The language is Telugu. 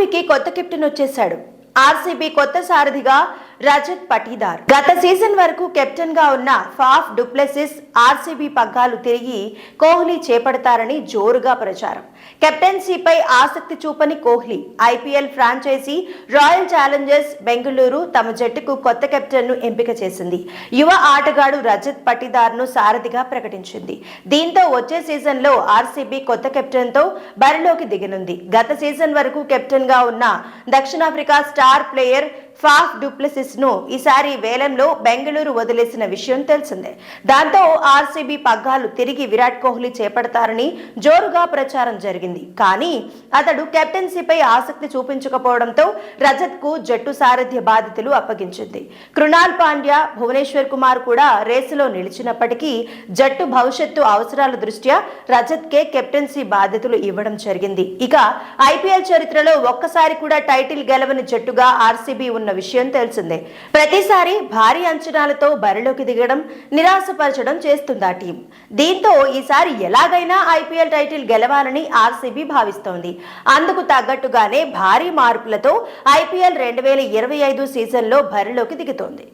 కోహ్లీకి కొత్త కెప్టెన్ వచ్చేశాడు. ఆర్సీబీ కొత్త సారథిగా రజత్ పటీదార్. గత సీజన్ వరకు కెప్టెన్ గా ఉన్న ఫాఫ్ డుప్లెసిస్ ఆర్సీబీ పగ్గాలు తిరిగి కోహ్లీ చేపడతారని జోరుగా ప్రచారం. కెప్టెన్సీపై ఆసక్తి చూపని Kohli IPL franchise royal challengers Bengaluru తమ జట్టుకు కొత్త కెప్టెన్ ను ఎంపిక చేసింది. యువ ఆటగాడు రజత్ పటీదార్ ను సారథిగా ప్రకటించింది. దీంతో వచ్చే సీజన్ లో ఆర్సీబీ కొత్త కెప్టెన్ తో బరిలోకి దిగనుంది. గత సీజన్ వరకు కెప్టెన్ గా ఉన్న దక్షిణాఫ్రికా స్టార్ ప్లేయర్ ఫాఫ్ డుప్లెసిస్ ను ఈసారి వేలంలో బెంగళూరు వదిలేసిన విషయం తెలిసిందే. దాంతో ఆర్సీబీ పగ్గాలు తిరిగి విరాట్ కోహ్లీ చేపడతారని జోరుగా ప్రచారం జరిగింది. కానీ అతడు కెప్టెన్సీపై ఆసక్తి చూపించకపోవడంతో రజత్ కు జట్టు సారథ్య బాధ్యతలు అప్పగించింది. కృణాల్ పాండ్యా, భువనేశ్వర్ కుమార్ కూడా రేసులో నిలిచినప్పటికీ జట్టు భవిష్యత్తు అవసరాల దృష్ట్యా రజత్ కే కెప్టెన్సీ బాధ్యతలు ఇవ్వడం జరిగింది. ఇక ఐపీఎల్ చరిత్రలో ఒక్కసారి కూడా టైటిల్ గెలవని జట్టుగా ఆర్సీబీ ఉన్న విషయం తెలిసిందే. ప్రతిసారి భారీ అంచనాలతో బరిలోకి దిగడం, నిరాశపరచడం చేస్తుందా టీం. దీంతో ఈసారి ఎలాగైనా ఐపీఎల్ టైటిల్ గెలవాలని ఆర్సీబీ భావిస్తోంది. అందుకు తగ్గట్టుగానే భారీ మార్పులతో ఐపీఎల్ 2025 సీజన్లో బరిలోకి దిగుతోంది.